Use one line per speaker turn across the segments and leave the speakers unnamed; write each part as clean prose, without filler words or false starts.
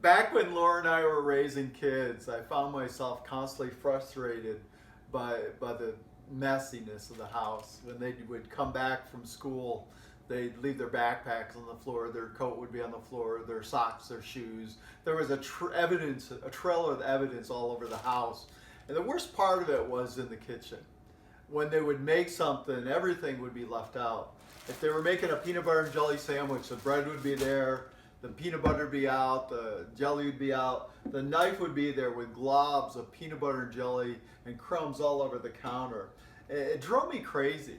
Back when Laura and I were raising kids, I found myself constantly frustrated by the messiness of the house. When they would come back from school, they'd leave their backpacks on the floor, their coat would be on the floor, their socks, their shoes. There was a trail of evidence all over the house. And the worst part of it was in the kitchen. When they would make something, everything would be left out. If they were making a peanut butter and jelly sandwich, the bread would be there, the peanut butter would be out, the jelly would be out, the knife would be there with globs of peanut butter and jelly and crumbs all over the counter. It drove me crazy.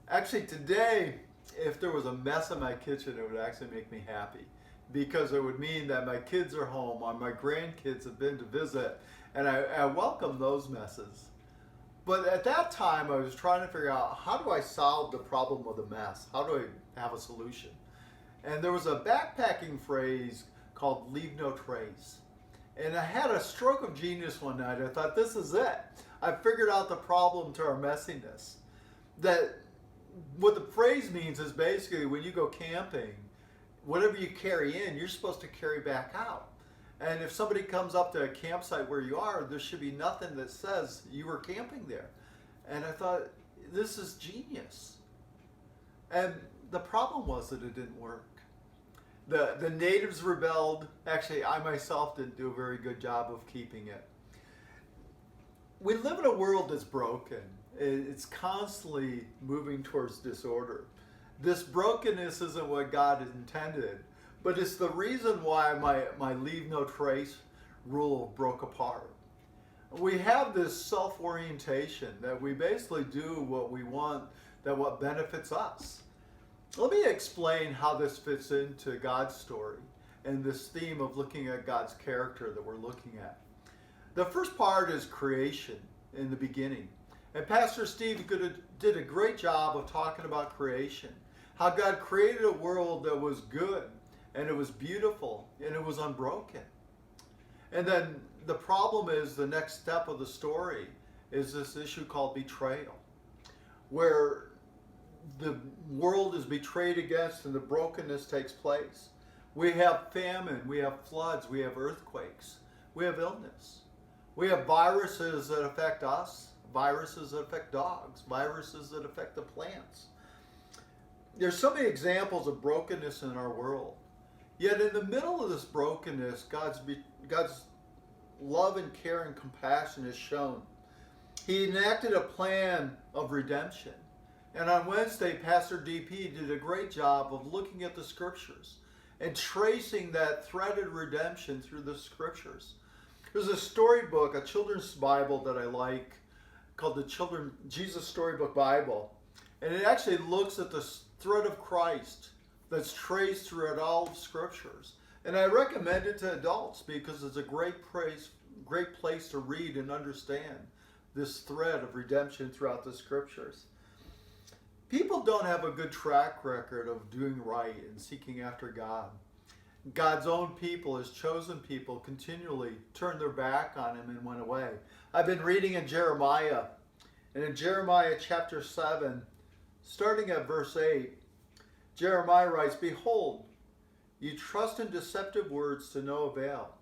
Actually, today, if there was a mess in my kitchen, it would actually make me happy because it would mean that my kids are home or my grandkids have been to visit, and I welcome those messes. But at that time, I was trying to figure out, how do I solve the problem of the mess? How do I have a solution? And there was a backpacking phrase called leave no trace. And I had a stroke of genius one night. I thought, this is it. I figured out the problem to our messiness. That what the phrase means is basically when you go camping, whatever you carry in, you're supposed to carry back out. And if somebody comes up to a campsite where you are, there should be nothing that says you were camping there. And I thought, this is genius. And the problem was that it didn't work. The natives rebelled. Actually, I myself didn't do a very good job of keeping it. We live in a world that's broken. It's constantly moving towards disorder. This brokenness isn't what God intended, but it's the reason why my leave no trace rule broke apart. We have this self-orientation that we basically do what we want, that what benefits us. Let me explain how this fits into God's story and this theme of looking at God's character that we're looking at. The first part is creation in the beginning. And Pastor Steve did a great job of talking about creation. How God created a world that was good, and it was beautiful, and it was unbroken. And then the problem is the next step of the story is this issue called betrayal, where the world is betrayed against and the brokenness takes place. We have famine, we have floods, we have earthquakes, we have illness. We have viruses that affect us, viruses that affect dogs, viruses that affect the plants. There's so many examples of brokenness in our world. Yet in the middle of this brokenness, God's love and care and compassion is shown. He enacted a plan of redemption. And on Wednesday, Pastor DP did a great job of looking at the scriptures and tracing that thread of redemption through the scriptures. There's a storybook, a children's Bible that I like called the Jesus Storybook Bible. And it actually looks at the thread of Christ that's traced throughout all of scriptures. And I recommend it to adults because it's a great place to read and understand this thread of redemption throughout the scriptures. People don't have a good track record of doing right and seeking after God. God's own people, his chosen people, continually turned their back on him and went away. I've been reading in Jeremiah, and in Jeremiah chapter 7, starting at verse 8, Jeremiah writes, "Behold, you trust in deceptive words to no avail.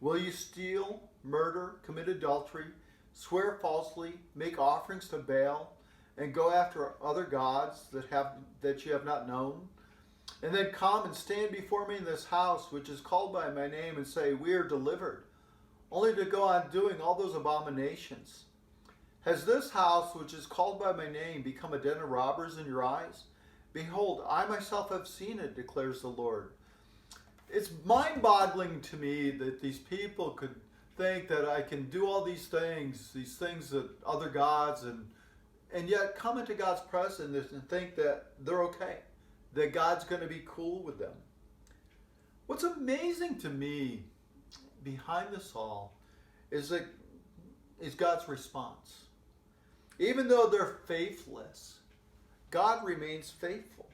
Will you steal, murder, commit adultery, swear falsely, make offerings to Baal, and go after other gods that you have not known? And then come and stand before me in this house, which is called by my name, and say, we are delivered, only to go on doing all those abominations. Has this house, which is called by my name, become a den of robbers in your eyes? Behold, I myself have seen it, declares the Lord." It's mind-boggling to me that these people could think that I can do all these things that other gods, and yet come into God's presence and think that they're okay, that God's going to be cool with them. What's amazing to me behind this all is God's response. Even though they're faithless, God remains faithful.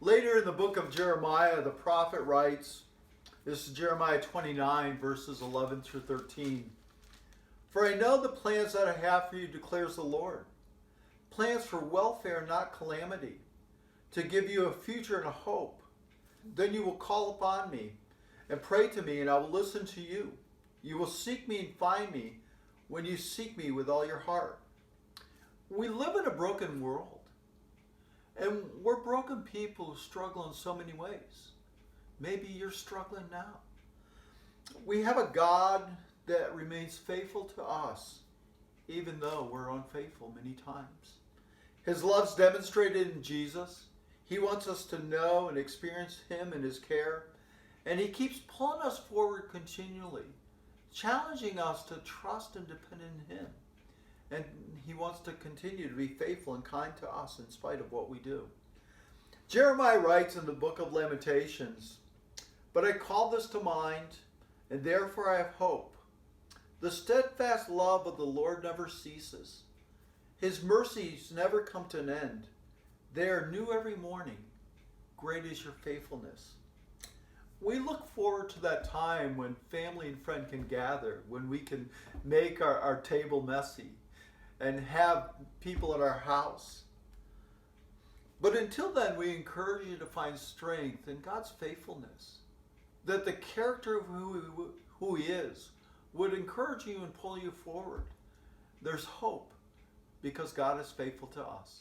Later in the book of Jeremiah, the prophet writes, this is Jeremiah 29, verses 11 through 13. "For I know the plans that I have for you, declares the Lord. Plans for welfare, not calamity, to give you a future and a hope. Then you will call upon me, and pray to me, and I will listen to you. You will seek me and find me when you seek me with all your heart. We live in a broken world, and we're broken people who struggle in so many ways. Maybe you're struggling now. We have a God that remains faithful to us, even though we're unfaithful many times. His love's demonstrated in Jesus. He wants us to know and experience Him and His care. And He keeps pulling us forward continually, challenging us to trust and depend on Him. And He wants to continue to be faithful and kind to us in spite of what we do. Jeremiah writes in the book of Lamentations, "But I call this to mind, and therefore I have hope. The steadfast love of the Lord never ceases. His mercies never come to an end. They are new every morning. Great is your faithfulness." We look forward to that time when family and friend can gather, when we can make our table messy and have people at our house. But until then, we encourage you to find strength in God's faithfulness, that the character of who He is would encourage you and pull you forward. There's hope because God is faithful to us.